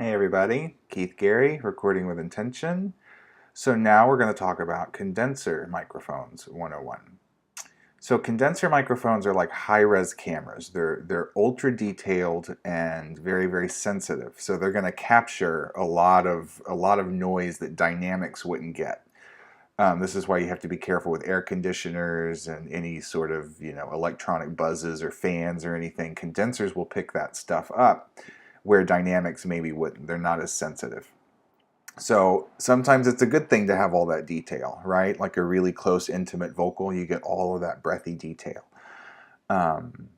Hey everybody, Keith Gary, recording with intention. So now we're going to talk about condenser microphones 101. So condenser microphones are like high-res cameras. They're ultra detailed and very sensitive. So they're going to capture a lot of noise that dynamics wouldn't get. This is why you have to be careful with air conditioners and any sort of electronic buzzes or fans or anything. Condensers will pick that stuff up where dynamics maybe wouldn't. They're not as sensitive. So sometimes it's a good thing to have all that detail, right? Like a really close, intimate vocal, you get all of that breathy detail. Um,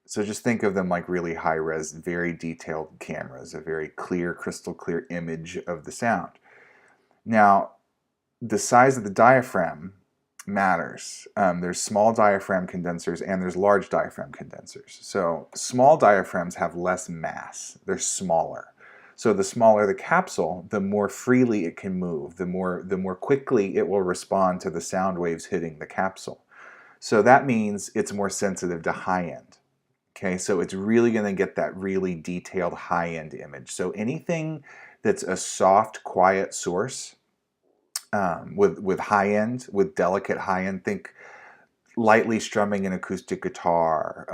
so just think of them like really high-res, very detailed cameras, a very clear, crystal clear image of the sound. Now, the size of the diaphragm matters. There's small diaphragm condensers and there's large diaphragm condensers. So small diaphragms have less mass. They're smaller. So the smaller the capsule, the more freely it can move, the more quickly it will respond to the sound waves hitting the capsule. So that means it's more sensitive to high end. Okay, so it's really going to get that really detailed high end image. So anything that's a soft, quiet source with high end, with delicate high end, think lightly strumming an acoustic guitar,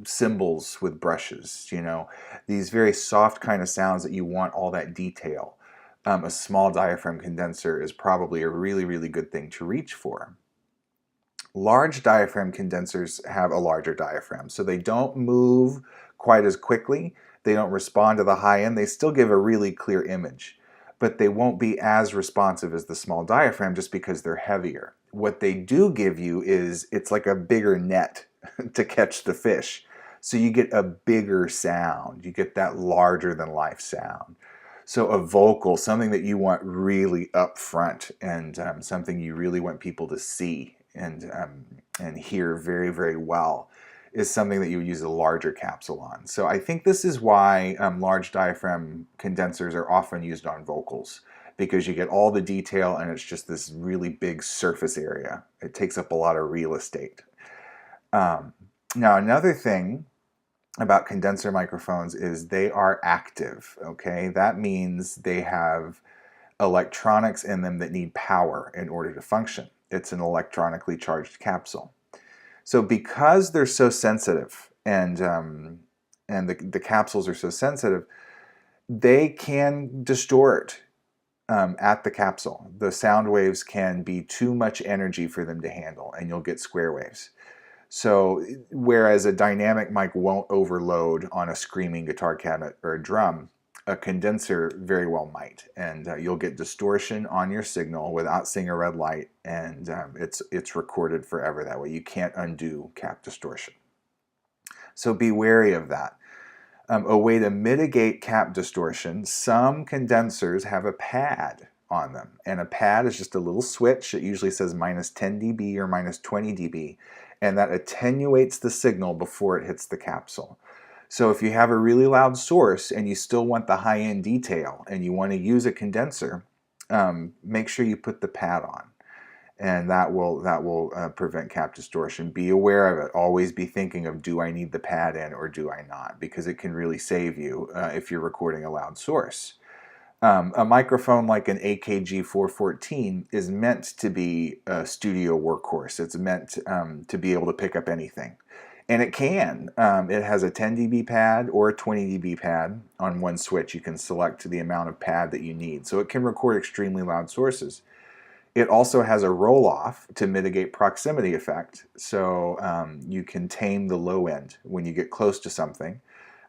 cymbals with brushes, these very soft kind of sounds that you want all that detail. A small diaphragm condenser is probably a really good thing to reach for. Large diaphragm condensers have a larger diaphragm, so they don't move quite as quickly. They don't respond to the high end. They still give a really clear image, but they won't be as responsive as the small diaphragm just because they're heavier. What they do give you is it's like a bigger net to catch the fish. So you get a bigger sound. You get that larger than life sound. So a vocal, something that you want really up front and something you really want people to see and hear very well, is something that you would use a larger capsule on. So I think this is why large diaphragm condensers are often used on vocals, because you get all the detail and it's just this really big surface area. It takes up a lot of real estate. Now another thing about condenser microphones is they are active, okay? That means they have electronics in them that need power in order to function. It's an electronically charged capsule. So because they're so sensitive and the capsules are so sensitive, they can distort at the capsule. The sound waves can be too much energy for them to handle, and you'll get square waves. So whereas a dynamic mic won't overload on a screaming guitar cabinet or a drum, a condenser very well might, and you'll get distortion on your signal without seeing a red light, and it's recorded forever that way. You can't undo cap distortion. So be wary of that. A way to mitigate cap distortion, some condensers have a pad on them, and a pad is just a little switch. It usually says minus 10 dB or minus 20 dB, and that attenuates the signal before it hits the capsule. So if you have a really loud source and you still want the high-end detail and you want to use a condenser, make sure you put the pad on, and that will prevent cap distortion. Be aware of it. Always be thinking of, do I need the pad in or do I not? Because it can really save you if you're recording a loud source. A microphone like an AKG 414 is meant to be a studio workhorse. It's meant to be able to pick up anything. And it can. It has a 10 dB pad or a 20 dB pad on one switch. You can select the amount of pad that you need. So it can record extremely loud sources. It also has a roll-off to mitigate proximity effect. So you can tame the low end when you get close to something.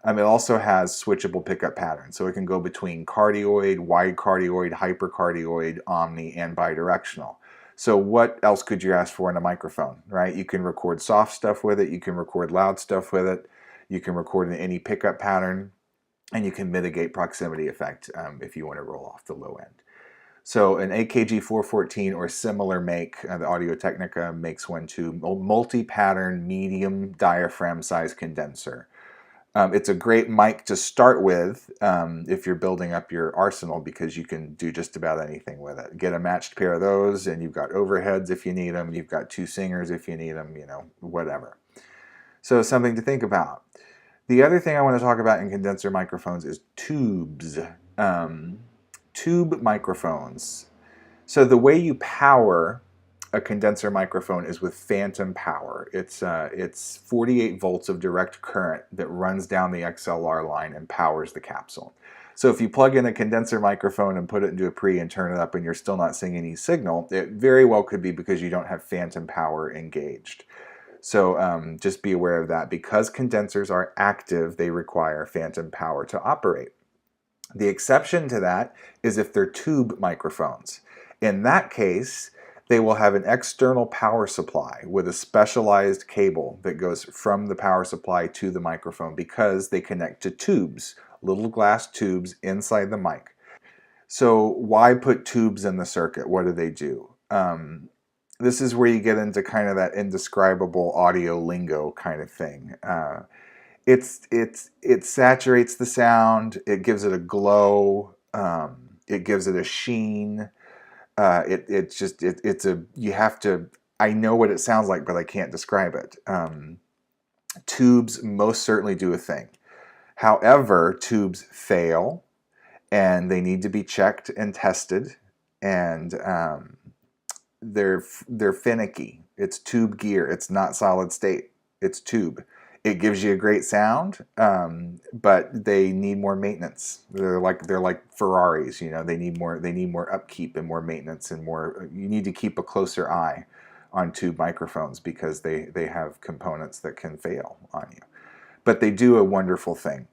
It also has switchable pickup patterns. So it can go between cardioid, wide cardioid, hypercardioid, omni, and bidirectional. So what else could you ask for in a microphone, right? You can record soft stuff with it, you can record loud stuff with it, you can record in any pickup pattern, and you can mitigate proximity effect if you want to roll off the low end. So an AKG 414 or similar make, the Audio-Technica makes one too, multi-pattern medium diaphragm size condenser. It's a great mic to start with if you're building up your arsenal, because you can do just about anything with it. Get a matched pair of those and you've got overheads if you need them, you've got two singers if you need them, whatever. So something to think about. The other thing I want to talk about in condenser microphones is tubes. Tube microphones. So the way you power a condenser microphone is with phantom power. It's 48 volts of direct current that runs down the XLR line and powers the capsule. So if you plug in a condenser microphone and put it into a pre and turn it up and you're still not seeing any signal, it very well could be because you don't have phantom power engaged. So just be aware of that. Because condensers are active, they require phantom power to operate. The exception to that is if they're tube microphones. In that case, they will have an external power supply with a specialized cable that goes from the power supply to the microphone because they connect to tubes, little glass tubes inside the mic. So why put tubes in the circuit? What do they do? This is where you get into kind of that indescribable audio lingo kind of thing. It saturates the sound. It gives it a glow. It gives it a sheen. You have to. I know what it sounds like, but I can't describe it. Tubes most certainly do a thing. However, tubes fail, and they need to be checked and tested, and they're finicky. It's tube gear. It's not solid state. It's tube. It gives you a great sound, but they need more maintenance. They're like Ferraris, you know. They need more upkeep and more maintenance and more. You need to keep a closer eye on tube microphones because they have components that can fail on you. But they do a wonderful thing.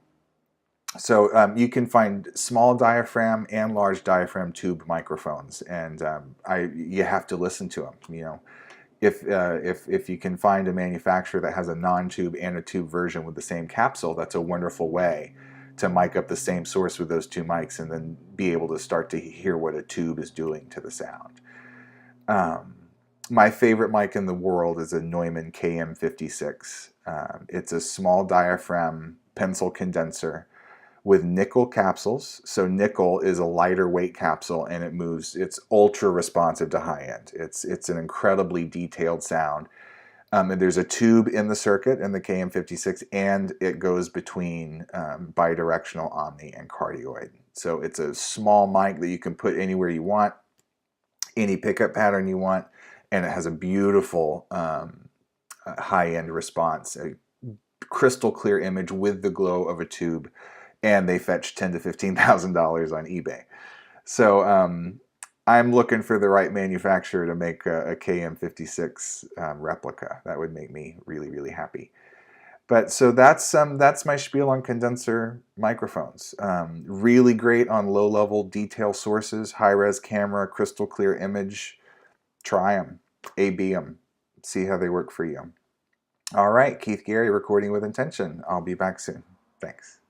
So you can find small diaphragm and large diaphragm tube microphones, and you have to listen to them. You know, if you can find a manufacturer that has a non-tube and a tube version with the same capsule, that's a wonderful way to mic up the same source with those two mics, and then be able to start to hear what a tube is doing to the sound. My favorite mic in the world is a Neumann KM56. It's a small diaphragm pencil condenser with nickel capsules. So nickel is a lighter weight capsule, and it's ultra responsive to high end. It's an incredibly detailed sound. And there's a tube in the circuit in the KM56, and it goes between bidirectional omni and cardioid. So it's a small mic that you can put anywhere you want, any pickup pattern you want, and it has a beautiful high-end response, a crystal clear image with the glow of a tube. And they fetch $10,000 to $15,000 on eBay. So I'm looking for the right manufacturer to make a KM56 replica. That would make me really, really happy. But so that's my spiel on condenser microphones. Really great on low-level detail sources, high-res camera, crystal clear image. Try them, A/B them, see how they work for you. All right, Keith Gary, recording with intention. I'll be back soon. Thanks.